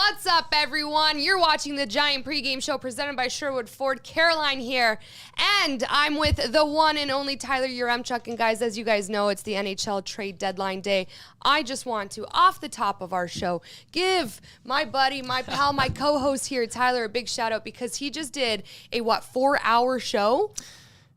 What's up, everyone? You're watching the Giant Pregame Show presented by Sherwood Ford. Caroline here, and I'm with the one and only Tyler Yaremchuk. And guys, as you guys know, it's the NHL Trade Deadline day. I just want to, off the top of our show, give my buddy, my pal, my co-host here, Tyler, a big shout out because he just did a, 4-hour show?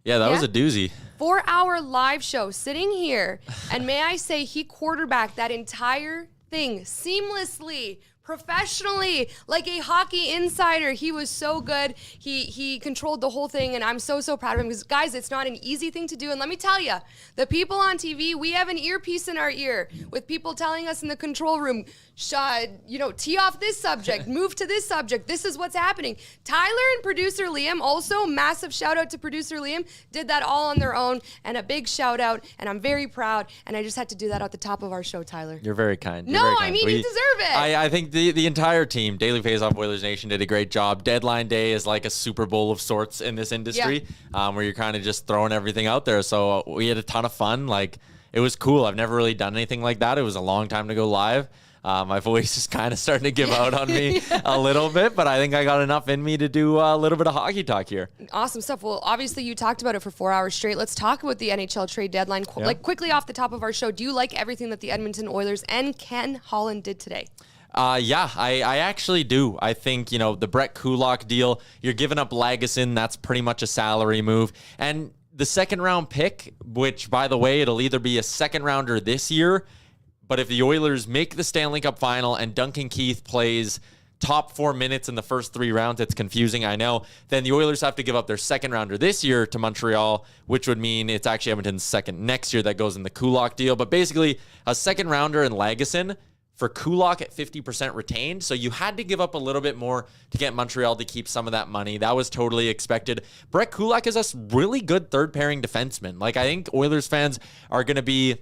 Yeah, that was a doozy. 4-hour live show sitting here. And may I say, he quarterbacked that entire thing seamlessly, professionally, like a hockey insider. He was so good. He controlled the whole thing, and I'm so proud of him because, guys, it's not an easy thing to do. And let me tell you, the people on TV, we have an earpiece in our ear with people telling us in the control room, tee off this subject, move to this subject. This is what's happening. Tyler and producer Liam, also massive shout out to producer Liam, did that all on their own, and a big shout out, and I'm very proud, and I just had to do that at the top of our show, Tyler. You're very kind. You deserve it. I think the entire team, Daily Faceoff Oilers Nation, did a great job. Deadline day is like a Super Bowl of sorts in this industry, where you're kind of just throwing everything out there. So we had a ton of fun. It was cool. I've never really done anything like that. It was a long time to go live. My voice is kind of starting to give out on me a little bit, but I think I got enough in me to do a little bit of hockey talk here. Awesome stuff. Well, obviously you talked about it for 4 hours straight. Let's talk about the NHL trade deadline. Quickly off the top of our show, do you like everything that the Edmonton Oilers and Ken Holland did today? I actually do. I think, the Brett Kulak deal, you're giving up Lagesson. That's pretty much a salary move. And the second round pick, which, by the way, it'll either be a second rounder this year, but if the Oilers make the Stanley Cup final and Duncan Keith plays top 4 minutes in the first 3 rounds, it's confusing, I know, then the Oilers have to give up their second rounder this year to Montreal, which would mean it's actually Edmonton's second next year that goes in the Kulak deal. But basically, a second rounder in Lagesson for Kulak at 50% retained. So you had to give up a little bit more to get Montreal to keep some of that money. That was totally expected. Brett Kulak is a really good third pairing defenseman. I think Oilers fans are going to be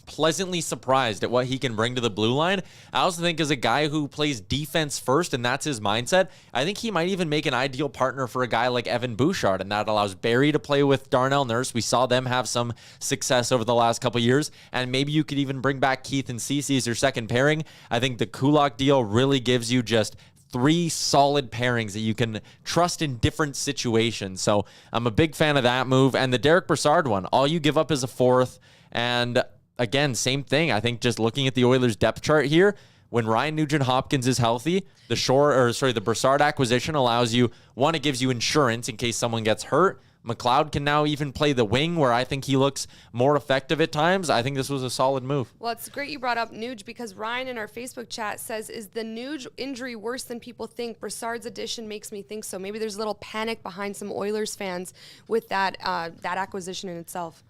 pleasantly surprised at what he can bring to the blue line. I also think as a guy who plays defense first, and that's his mindset, I think he might even make an ideal partner for a guy like Evan Bouchard, and that allows Barry to play with Darnell Nurse. We saw them have some success over the last couple of years, and maybe you could even bring back Keith and Cece as your second pairing. I think the Kulak deal really gives you just 3 solid pairings that you can trust in different situations. So I'm a big fan of that move. And the Derek Brassard one, all you give up is a 4th, and again, same thing. I think just looking at the Oilers depth chart here, when Ryan Nugent-Hopkins is healthy, the Brassard acquisition allows you, one, it gives you insurance in case someone gets hurt. McLeod can now even play the wing where I think he looks more effective at times. I think this was a solid move. Well, it's great you brought up Nuge because Ryan in our Facebook chat says, is the Nuge injury worse than people think? Brassard's addition makes me think so. Maybe there's a little panic behind some Oilers fans with that acquisition in itself.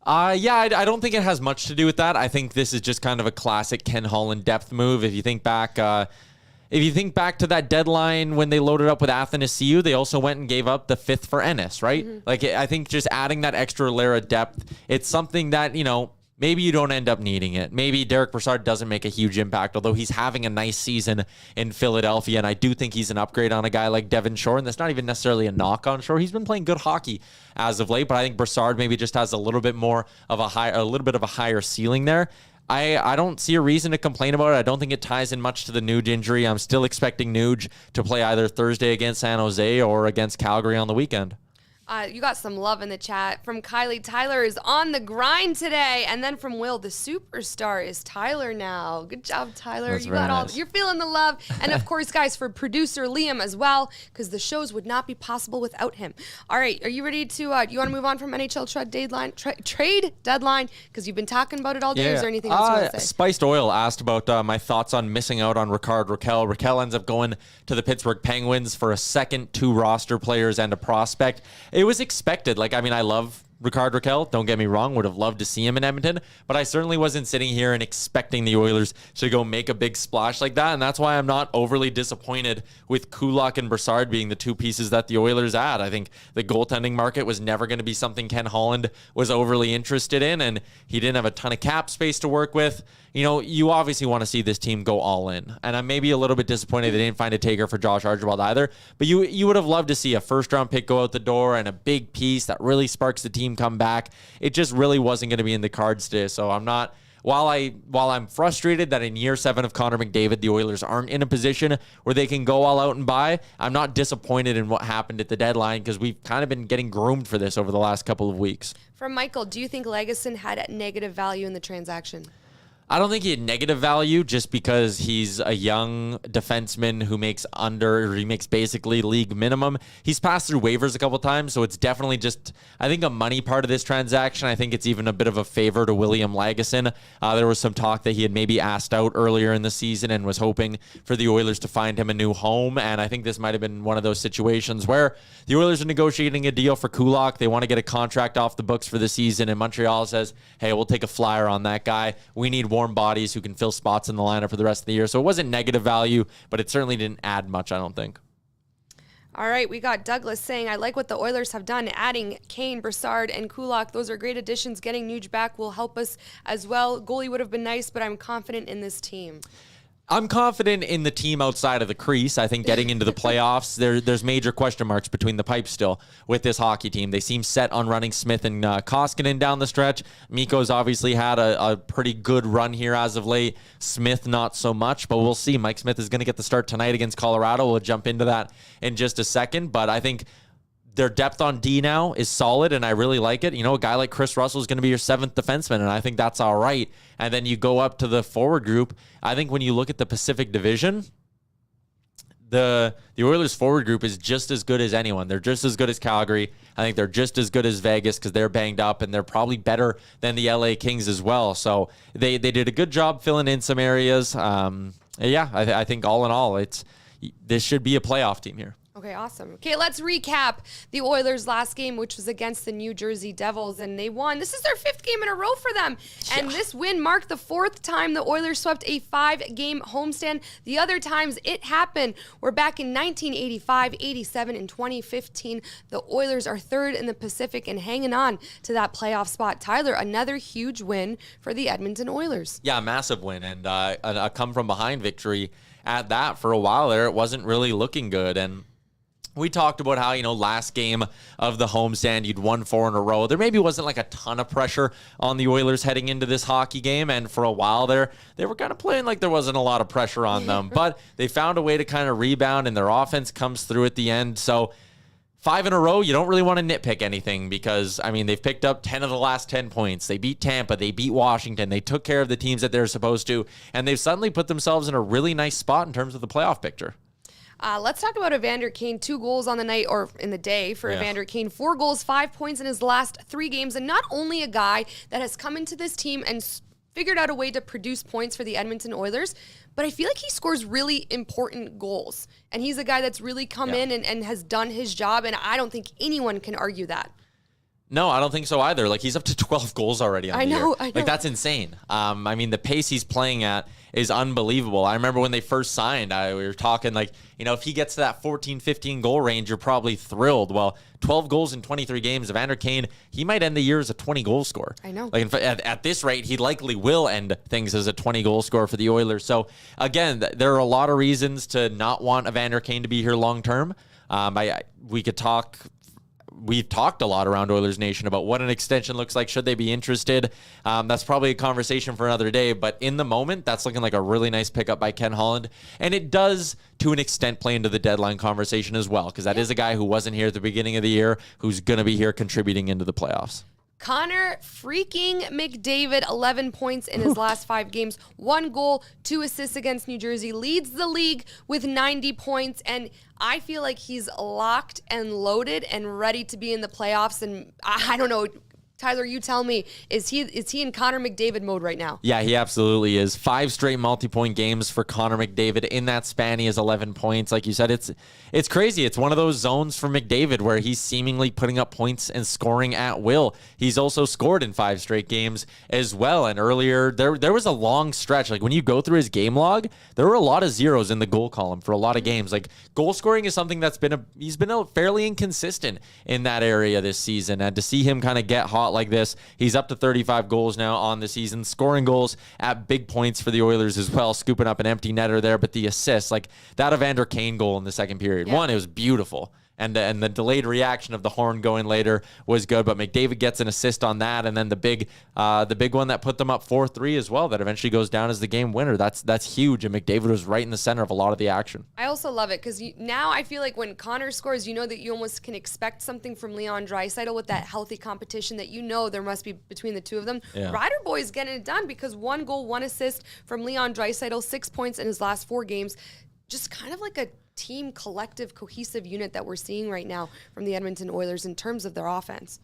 I don't think it has much to do with that. I think this is just kind of a classic Ken Holland depth move. If you think back to that deadline when they loaded up with Athanasiou, they also went and gave up the 5th for Ennis, right? Mm-hmm. I think just adding that extra layer of depth, it's something that, maybe you don't end up needing it. Maybe Derek Brassard doesn't make a huge impact, although he's having a nice season in Philadelphia, and I do think he's an upgrade on a guy like Devin Shore, and that's not even necessarily a knock on Shore. He's been playing good hockey as of late, but I think Brassard maybe just has a little bit of a higher ceiling there. I don't see a reason to complain about it. I don't think it ties in much to the Nuge injury. I'm still expecting Nuge to play either Thursday against San Jose or against Calgary on the weekend. You got some love in the chat from Kylie. Tyler is on the grind today. And then from Will, the superstar is Tyler now. Good job, Tyler. That's very nice. You're feeling the love. And of course, guys, for producer Liam as well, because the shows would not be possible without him. All right, are you ready to, you want to move on from NHL trade deadline? Because you've been talking about it all day. Yeah. Is there anything else you want to say? Spiced Oil asked about my thoughts on missing out on Rickard Rakell. Rakell ends up going to the Pittsburgh Penguins for a second, 2 roster players and a prospect. It was expected. I love Rickard Rakell, don't get me wrong, would have loved to see him in Edmonton, but I certainly wasn't sitting here and expecting the Oilers to go make a big splash like that, and that's why I'm not overly disappointed with Kulak and Brassard being the 2 pieces that the Oilers add. I think the goaltending market was never going to be something Ken Holland was overly interested in, and he didn't have a ton of cap space to work with. You obviously want to see this team go all in, and I'm maybe a little bit disappointed they didn't find a taker for Josh Archibald either, but you would have loved to see a first-round pick go out the door and a big piece that really sparks the team come back. It just really wasn't going to be in the cards today, so I'm not while I'm frustrated that in year 7 of Connor McDavid, the Oilers aren't in a position where they can go all out and buy, I'm not disappointed in what happened at the deadline because we've kind of been getting groomed for this over the last couple of weeks. From Michael, do you think Legason had negative value in the transaction? I don't think he had negative value just because he's a young defenseman who he makes basically league minimum. He's passed through waivers a couple times, so it's definitely just, I think, a money part of this transaction. I think it's even a bit of a favor to William Lagesson. There was some talk that he had maybe asked out earlier in the season and was hoping for the Oilers to find him a new home, and I think this might have been one of those situations where the Oilers are negotiating a deal for Kulak. They want to get a contract off the books for the season, and Montreal says, hey, we'll take a flyer on that guy. We need warm bodies who can fill spots in the lineup for the rest of the year. So it wasn't negative value, but it certainly didn't add much, I don't think. All right, we got Douglas saying, I like what the Oilers have done, adding Kane, Brassard, and Kulak. Those are great additions. Getting Nuge back will help us as well. Goalie would have been nice, but I'm confident in this team. I'm confident in the team outside of the crease. I think getting into the playoffs, there's major question marks between the pipes still with this hockey team. They seem set on running Smith and Koskinen down the stretch. Mikko's obviously had a pretty good run here as of late. Smith, not so much, but we'll see. Mike Smith is going to get the start tonight against Colorado. We'll jump into that in just a second, but I think their depth on D now is solid, and I really like it. You know, a guy like Chris Russell is going to be your 7th defenseman, and I think that's all right. And then you go up to the forward group. I think when you look at the Pacific Division, the Oilers forward group is just as good as anyone. They're just as good as Calgary. I think they're just as good as Vegas because they're banged up, and they're probably better than the LA Kings as well. So they did a good job filling in some areas. I think all in all, this should be a playoff team here. Okay, awesome. Okay, let's recap the Oilers' last game, which was against the New Jersey Devils, and they won. This is their 5th game in a row for them, and this win marked the 4th time the Oilers swept a 5-game homestand. The other times it happened were back in 1985, 87, and 2015. The Oilers are 3rd in the Pacific and hanging on to that playoff spot. Tyler, another huge win for the Edmonton Oilers. Yeah, massive win, and a come-from-behind victory at that. For a while there, it wasn't really looking good, and we talked about how, last game of the homestand, you'd won 4 in a row. There maybe wasn't like a ton of pressure on the Oilers heading into this hockey game. And for a while there, they were kind of playing like there wasn't a lot of pressure on them. But they found a way to kind of rebound, and their offense comes through at the end. So 5 in a row, you don't really want to nitpick anything because, they've picked up 10 of the last 10 points. They beat Tampa. They beat Washington. They took care of the teams that they're supposed to. And they've suddenly put themselves in a really nice spot in terms of the playoff picture. Let's talk about Evander Kane. 2 goals on the night, or in the day for Evander Kane. 4 goals, 5 points in his last 3 games. And not only a guy that has come into this team and figured out a way to produce points for the Edmonton Oilers, but I feel like he scores really important goals. And he's a guy that's really come in and has done his job, and I don't think anyone can argue that. No, I don't think so either. Like, he's up to 12 goals already on the year. I know. Like, that's insane. The pace he's playing at is unbelievable. I remember when they first signed, we were talking like, if he gets to that 14, 15 goal range, you're probably thrilled. Well, 12 goals in 23 games. Evander Kane, he might end the year as a 20-goal scorer. I know. Like, at this rate, he likely will end things as a 20-goal scorer for the Oilers. So, again, there are a lot of reasons to not want Evander Kane to be here long-term. We've talked a lot around Oilers Nation about what an extension looks like. Should they be interested? That's probably a conversation for another day. But in the moment, that's looking like a really nice pickup by Ken Holland. And it does, to an extent, play into the deadline conversation as well, because that is a guy who wasn't here at the beginning of the year who's going to be here contributing into the playoffs. Connor freaking McDavid, 11 points in his last 5 games, 1 goal, 2 assists against New Jersey, leads the league with 90 points, and I feel like he's locked and loaded and ready to be in the playoffs, and I don't know, Tyler, you tell me, is he in Connor McDavid mode right now? Yeah, he absolutely is. 5 straight multi-point games for Connor McDavid. In that span, he has 11 points. Like you said, it's crazy. It's one of those zones for McDavid where he's seemingly putting up points and scoring at will. He's also scored in 5 straight games as well. And earlier, there was a long stretch. Like, when you go through his game log, there were a lot of zeros in the goal column for a lot of games. Like, goal scoring is something he's been fairly inconsistent in that area this season. And to see him kind of get hot like this, he's up to 35 goals now on the season, scoring goals at big points for the Oilers as well, scooping up an empty netter there. But the assists, like that Evander Kane goal in the second period, one, it was beautiful. and the delayed reaction of the horn going later was good. But McDavid gets an assist on that, and then the big one that put them up 4-3 as well, that eventually goes down as the game winner. That's huge, and McDavid was right in the center of a lot of the action. I also love it because now I feel like when Connor scores, you know that you almost can expect something from Leon Draisaitl with that healthy competition that you know there must be between the two of them. Yeah. Ryder Boy's getting it done because 1 goal, 1 assist from Leon Draisaitl, 6 points in his last 4 games. Just kind of like a team, collective, cohesive unit that we're seeing right now from the Edmonton Oilers in terms of their offense.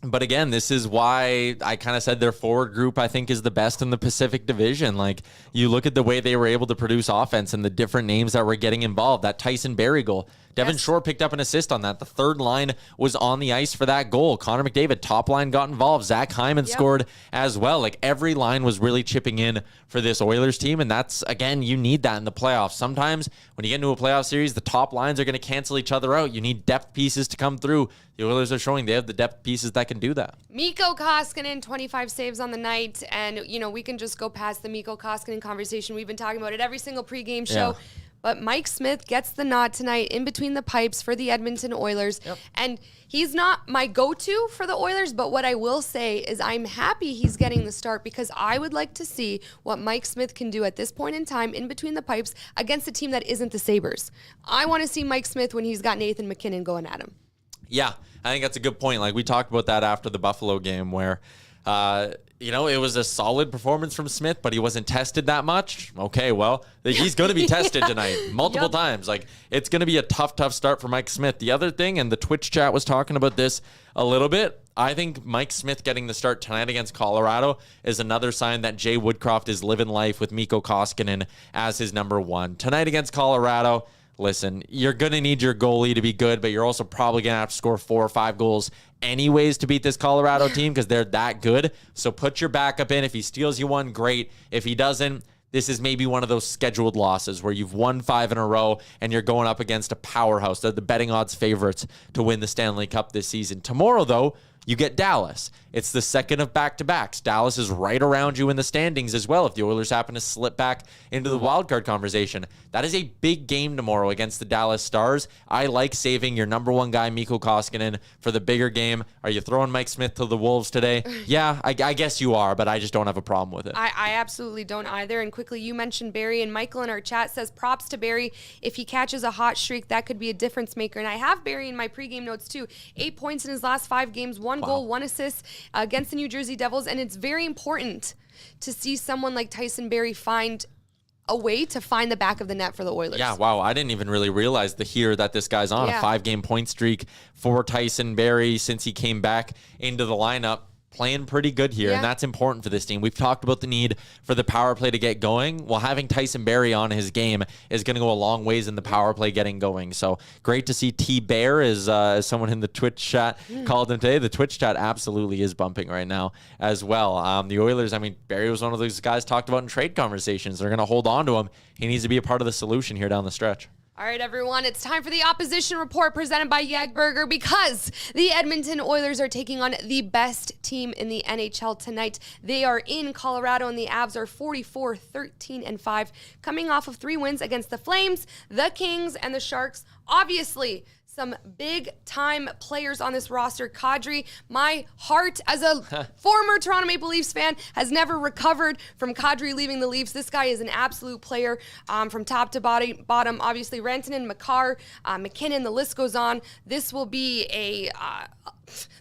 But again, this is why I kind of said their forward group, I think, is the best in the Pacific Division. Like, you look at the way they were able to produce offense and the different names that were getting involved. That Tyson Barrie goal. Devin Shore picked up an assist on that. The third line was on the ice for that goal. Connor McDavid, top line, got involved. Zach Hyman scored as well. Like, every line was really chipping in for this Oilers team, and that's, again, you need that in the playoffs. Sometimes when you get into a playoff series, the top lines are going to cancel each other out. You need depth pieces to come through. The Oilers are showing they have the depth pieces that can do that. Mikko Koskinen, 25 saves on the night, and, we can just go past the Mikko Koskinen conversation. We've been talking about it every single pregame show. Yeah. But Mike Smith gets the nod tonight in between the pipes for the Edmonton Oilers. Yep. And he's not my go-to for the Oilers, but what I will say is I'm happy he's getting the start because I would like to see what Mike Smith can do at this point in time in between the pipes against a team that isn't the Sabres. I want to see Mike Smith when he's got Nathan MacKinnon going at him. Yeah, I think that's a good point. Like, we talked about that after the Buffalo game where it was a solid performance from Smith, but he wasn't tested that much. Okay, well, he's going to be tested tonight multiple times. Like, it's going to be a tough start for Mike Smith. The other thing, and the Twitch chat was talking about this a little bit, I think Mike Smith getting the start tonight against Colorado is another sign that Jay Woodcroft is living life with Mikko Koskinen as his number 1. Tonight against Colorado, listen, you're going to need your goalie to be good, but you're also probably going to have to score 4 or 5 goals anyways to beat this Colorado team because they're that good. So put your backup in. If he steals you one, great. If he doesn't, this is maybe one of those scheduled losses where you've won 5 in a row and you're going up against a powerhouse. They're the betting odds favorites to win the Stanley Cup this season. Tomorrow, though, you get Dallas. It's the second of back-to-backs. Dallas is right around you in the standings as well if the Oilers happen to slip back into the wildcard conversation. That is a big game tomorrow against the Dallas Stars. I like saving your number 1 guy, Mikko Koskinen, for the bigger game. Are you throwing Mike Smith to the Wolves today? Yeah, I guess you are, but I just don't have a problem with it. I absolutely don't either. And quickly, you mentioned Barrie, and Michael in our chat says props to Barrie. If he catches a hot streak, that could be a difference maker. And I have Barrie in my pregame notes too. 8 points in his last 5 games, 1 goal, 1 assist against the New Jersey Devils. And it's very important to see someone like Tyson Barrie find a way to find the back of the net for the Oilers. Yeah, wow. I didn't even really realize that this guy's on a 5-game point streak for Tyson Barrie since he came back into the lineup. Playing pretty good here, and that's important for this team. We've talked about the need for the power play to get going. Well, having Tyson Barrie on his game is going to go a long ways in the power play getting going. So great to see T-Bear, as someone in the Twitch chat called him today. The Twitch chat absolutely is bumping right now as well. The Oilers, Barrie was one of those guys talked about in trade conversations. They're going to hold on to him. He needs to be a part of the solution here down the stretch. All right, everyone, it's time for the opposition report presented by Jagdburger because the Edmonton Oilers are taking on the best team in the NHL tonight. They are in Colorado, and the Avs are 44-13-5, coming off of 3 wins against the Flames, the Kings, and the Sharks. Obviously, some big-time players on this roster. Kadri, my heart as a former Toronto Maple Leafs fan has never recovered from Kadri leaving the Leafs. This guy is an absolute player from top to bottom. Obviously, Rantanen, Makar, McKinnon, the list goes on. This will be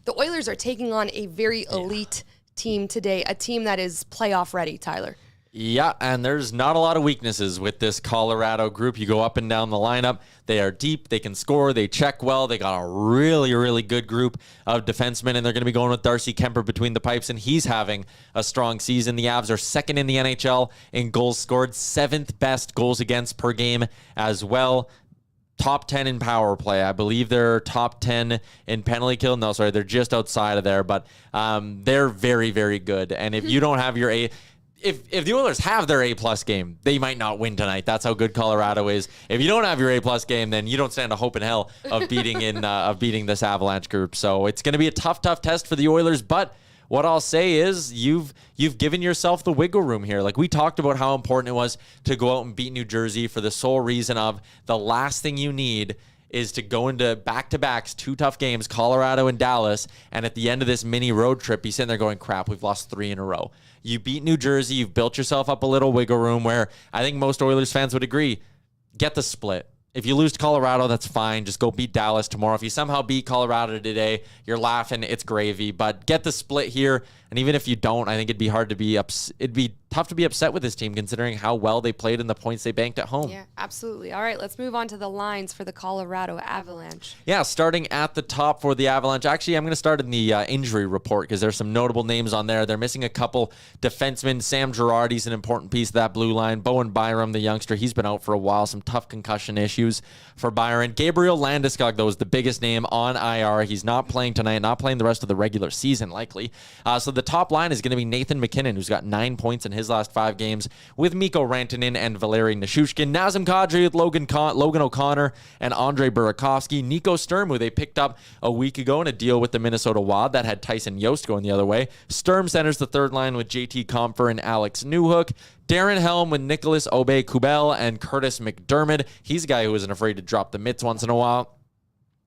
the Oilers are taking on a very elite team today, a team that is playoff ready, Tyler. Yeah, and there's not a lot of weaknesses with this Colorado group. You go up and down the lineup. They are deep. They can score. They check well. They got a really, really good group of defensemen, and they're going to be going with Darcy Kemper between the pipes, and he's having a strong season. The Avs are second in the NHL in goals scored, 7th best goals against per game as well. Top 10 in power play. I believe they're top 10 in penalty kill. No, sorry, they're just outside of there, but they're very, very good. And if you don't have your If the Oilers have their A-plus game, they might not win tonight. That's how good Colorado is. If you don't have your A-plus game, then you don't stand a hope in hell of beating this Avalanche group. So it's going to be a tough test for the Oilers. But what I'll say is you've given yourself the wiggle room here. Like we talked about how important it was to go out and beat New Jersey for the sole reason of the last thing you need is to go into back-to-backs, 2 tough games, Colorado and Dallas, and at the end of this mini road trip, be sitting there going, crap, we've lost 3 in a row. You beat New Jersey. You've built yourself up a little wiggle room where I think most Oilers fans would agree, get the split. If you lose to Colorado, that's fine. Just go beat Dallas tomorrow. If you somehow beat Colorado today, you're laughing. It's gravy. But get the split here. And even if you don't, I think it'd be hard to be it'd be tough to be upset with this team considering how well they played and the points they banked at home. Yeah, absolutely. All right, let's move on to the lines for the Colorado Avalanche. Yeah, starting at the top for the Avalanche. Actually, I'm going to start in the injury report because there's some notable names on there. They're missing a couple defensemen. Sam Girardi's an important piece of that blue line. Bowen Byram, the youngster, he's been out for a while. Some tough concussion issues for Byron. Gabriel Landeskog, though, is the biggest name on IR. He's not playing tonight, not playing the rest of the regular season, likely. So the top line is going to be Nathan McKinnon, who's got 9 points in his last 5 games, with Mikko Rantanen and Valeri Nichushkin. Nazem Kadri with Logan O'Connor and Andre Burakovsky. Nico Sturm, who they picked up a week ago in a deal with the Minnesota Wild that had Tyson Yost going the other way. Sturm centers the third line with JT Compher and Alex Newhook. Darren Helm with Nicholas Aube-Kubel and Curtis McDermott. He's a guy who isn't afraid to drop the mitts once in a while.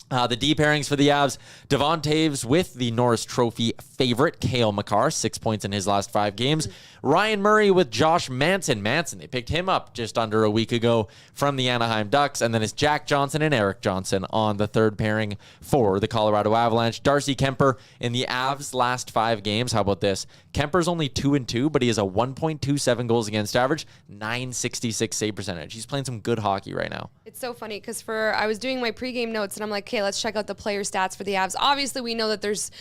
The D pairings for the Avs, Devon Toews with the Norris Trophy favorite, Cale Makar, 6 points in his last 5 games. Ryan Murray with Josh Manson. They picked him up just under a week ago from the Anaheim Ducks. And then it's Jack Johnson and Eric Johnson on the third pairing for the Colorado Avalanche. Darcy Kemper in the Avs' last 5 games. How about this? Kemper's only 2-2, but he has a 1.27 goals against average, 966 save percentage. He's playing some good hockey right now. It's so funny because I was doing my pregame notes and I'm like, okay, let's check out the player stats for the Avs. Obviously, we know that there's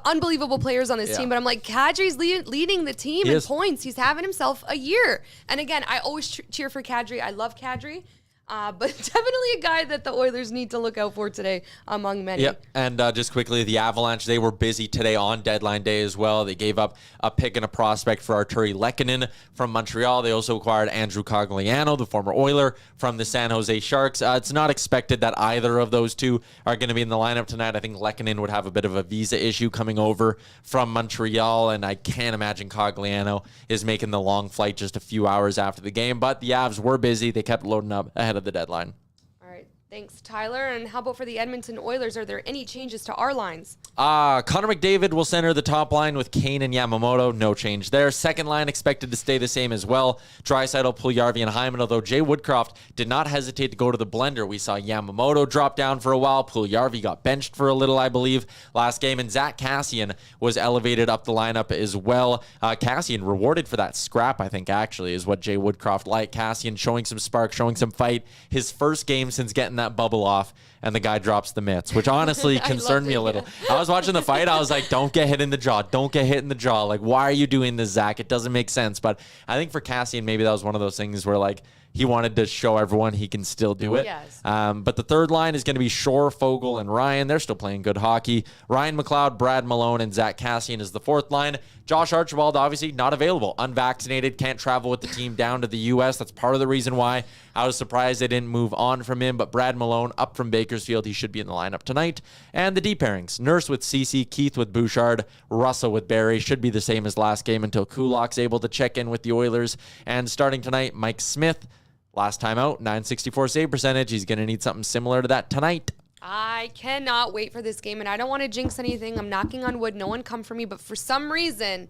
unbelievable players on this team, but I'm like, Kadri's leading the team in points. He's having himself a year. And again, I always cheer for Kadri. I love Kadri. But definitely a guy that the Oilers need to look out for today among many. Yep. And just quickly, the Avalanche, they were busy today on deadline day as well. They gave up a pick and a prospect for Arturi Lehkonen from Montreal. They also acquired Andrew Cogliano, the former Oiler, from the San Jose Sharks. It's not expected that either of those two are going to be in the lineup tonight. I think Lehkonen would have a bit of a visa issue coming over from Montreal, and I can't imagine Cogliano is making the long flight just a few hours after the game. But the Avs were busy. They kept loading up ahead of the deadline. All right. Thanks, Tyler. And how about for the Edmonton Oilers? Are there any changes to our lines? Connor McDavid will center the top line with Kane and Yamamoto. No change there. Second line expected to stay the same as well. Draisaitl, Puljujarvi, and Hyman, although Jay Woodcroft did not hesitate to go to the blender. We saw Yamamoto drop down for a while. Puljujarvi got benched for a little, I believe, last game. And Zach Kassian was elevated up the lineup as well. Kassian rewarded for that scrap, I think, actually, is what Jay Woodcroft liked. Kassian showing some spark, showing some fight. His first game since getting that bubble off, and the guy drops the mitts, which honestly concerned me a little. I was watching the fight. I was like, don't get hit in the jaw. Don't get hit in the jaw. Like, why are you doing this, Zach? It doesn't make sense. But I think for Kassian, maybe that was one of those things where, like, he wanted to show everyone he can still do it. Yes. But the third line is going to be Shore, Fogle, and Ryan. They're still playing good hockey. Ryan McLeod, Brad Malone, and Zach Kassian is the fourth line. Josh Archibald, obviously not available. Unvaccinated, can't travel with the team down to the U.S. That's part of the reason why I was surprised they didn't move on from him. But Brad Malone, up from Bakersfield, he should be in the lineup tonight. And the D pairings, Nurse with Cece, Keith with Bouchard, Russell with Barry. Should be the same as last game until Kulak's able to check in with the Oilers. And starting tonight, Mike Smith. Last time out, 964 save percentage. He's going to need something similar to that tonight. I cannot wait for this game, and I don't want to jinx anything. I'm knocking on wood. No one come for me, but for some reason,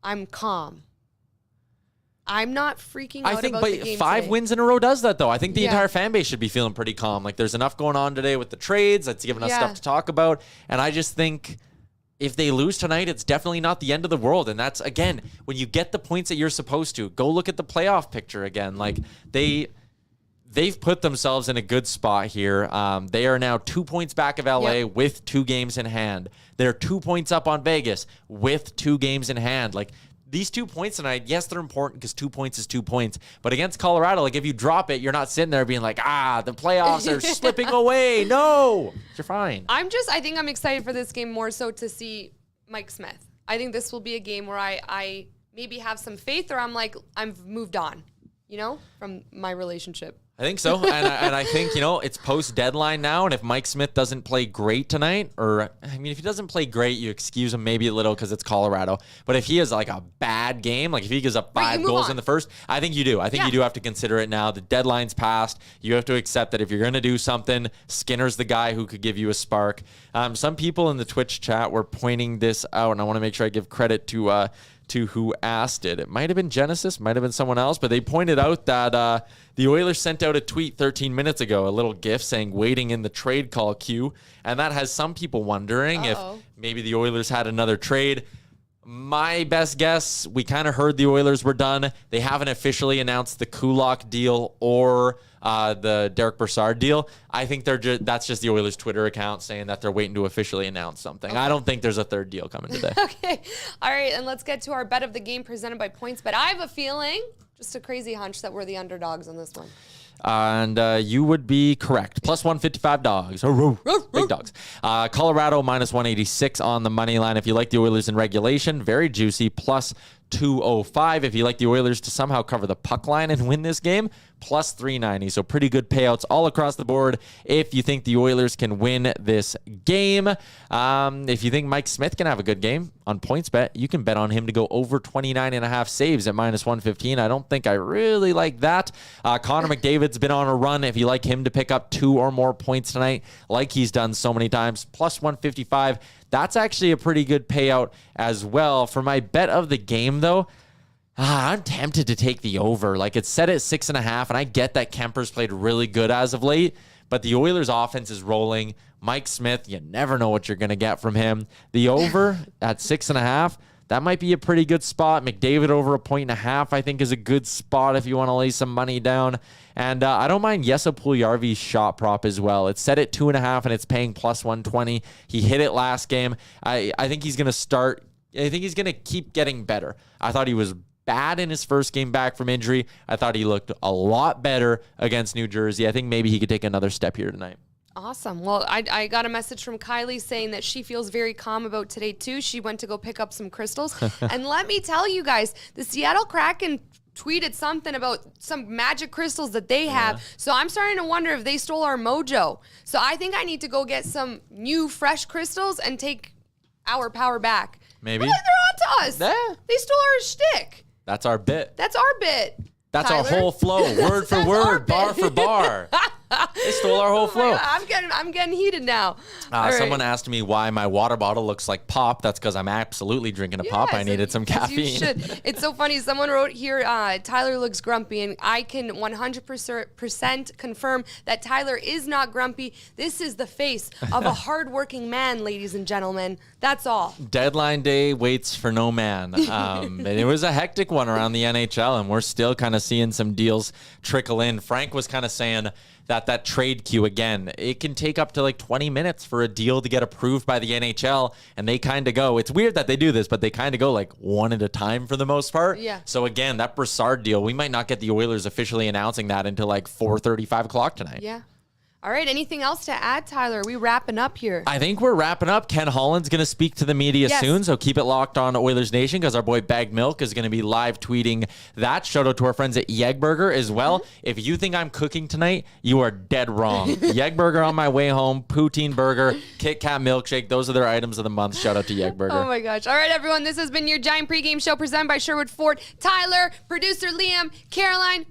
I'm calm. I'm not freaking out about the game 5 today. wins in a row does that, though. I think the entire fan base should be feeling pretty calm. Like, there's enough going on today with the trades. That's given us stuff to talk about. And I just think if they lose tonight, it's definitely not the end of the world. And that's, again, when you get the points that you're supposed to, go look at the playoff picture again. Like, they've put themselves in a good spot here. They are now 2 points back of LA with 2 games in hand. They're 2 points up on Vegas with 2 games in hand. Like, these 2 points tonight, yes, they're important because 2 points is 2 points. But against Colorado, like, if you drop it, you're not sitting there being like, the playoffs are slipping away. No, you're fine. I think I'm excited for this game more so to see Mike Smith. I think this will be a game where I maybe have some faith, or I'm like, I've moved on, from my relationship. I think so. And I think, it's post-deadline now. And if Mike Smith doesn't play great tonight, if he doesn't play great, you excuse him maybe a little because it's Colorado. But if he has like a bad game, like if he gives up 5 goals in the first, I think you do. I think you do have to consider it now. The deadline's passed. You have to accept that if you're going to do something, Skinner's the guy who could give you a spark. Some people in the Twitch chat were pointing this out, and I want to make sure I give credit to who asked it. It might have been Genesis, might have been someone else, but they pointed out that the Oilers sent out a tweet 13 minutes ago, a little GIF saying waiting in the trade call queue, and that has some people wondering if maybe the Oilers had another trade. My best guess, we kind of heard the Oilers were done. They haven't officially announced the Kulak deal or the Derek Brassard deal. I think that's just the Oilers Twitter account saying that they're waiting to officially announce something. Okay. I don't think there's a third deal coming today. Okay. All right, and let's get to our bet of the game presented by PointsBet. I have a feeling, just a crazy hunch, that we're the underdogs on this one. And you would be correct. Plus 155 dogs. Big dogs. Colorado minus 186 on the money line. If you like the Oilers in regulation, very juicy. Plus 205. If you like the Oilers to somehow cover the puck line and win this game, plus 390. So pretty good payouts all across the board if you think the Oilers can win this game. If you think Mike Smith can have a good game on PointsBet, you can bet on him to go over 29.5 saves at minus 115. I don't think I really like that. Connor McDavid's been on a run. If you like him to pick up 2 or more points tonight, like he's done so many times, plus 155. That's actually a pretty good payout as well. For my bet of the game, though, I'm tempted to take the over. Like, it's set at 6.5, and I get that Kemper's played really good as of late, but the Oilers' offense is rolling. Mike Smith, you never know what you're going to get from him. The over at 6.5, that might be a pretty good spot. McDavid over 1.5, I think, is a good spot if you want to lay some money down. And I don't mind Jesse Puljujarvi's shot prop as well. It's set at 2.5, and it's paying plus 120. He hit it last game. I think he's going to start. I think he's going to keep getting better. I thought he was bad in his first game back from injury. I thought he looked a lot better against New Jersey. I think maybe he could take another step here tonight. Awesome. Well, I got a message from Kylie saying that she feels very calm about today, too. She went to go pick up some crystals. And let me tell you guys, the Seattle Kraken tweeted something about some magic crystals that they have. So I'm starting to wonder if they stole our mojo. So I think I need to go get some new, fresh crystals and take our power back. Maybe. They're on to us. Yeah. They stole our shtick. That's our bit. That's our bit. That's Tyler. Our whole flow, word for word, bar for bar. They stole our whole flow. I'm getting heated now. Someone asked me why my water bottle looks like pop. That's because I'm absolutely drinking a pop. I needed some caffeine. You should. It's so funny. Someone wrote here, Tyler looks grumpy, and I can 100% confirm that Tyler is not grumpy. This is the face of a hardworking man, ladies and gentlemen. That's all. Deadline day waits for no man. And it was a hectic one around the NHL, and we're still kind of seeing some deals trickle in. Frank was kind of saying that trade queue, again, it can take up to like 20 minutes for a deal to get approved by the NHL, and they kind of go, it's weird that they do this, but they kind of go like one at a time for the most part. Yeah. So again, that Brassard deal, we might not get the Oilers officially announcing that until like 4:30, 5 o'clock tonight. Yeah. All right, anything else to add, Tyler? Are we wrapping up here? I think we're wrapping up. Ken Holland's going to speak to the media soon, so keep it locked on Oilers Nation because our boy Bagged Milk is going to be live tweeting that. Shout out to our friends at Yegburger as well. If you think I'm cooking tonight, you are dead wrong. Yegburger on my way home, poutine burger, Kit Kat milkshake. Those are their items of the month. Shout out to Yegburger. Oh, my gosh. All right, everyone, this has been your Giant Pregame Show presented by Sherwood Ford. Tyler, producer Liam, Caroline.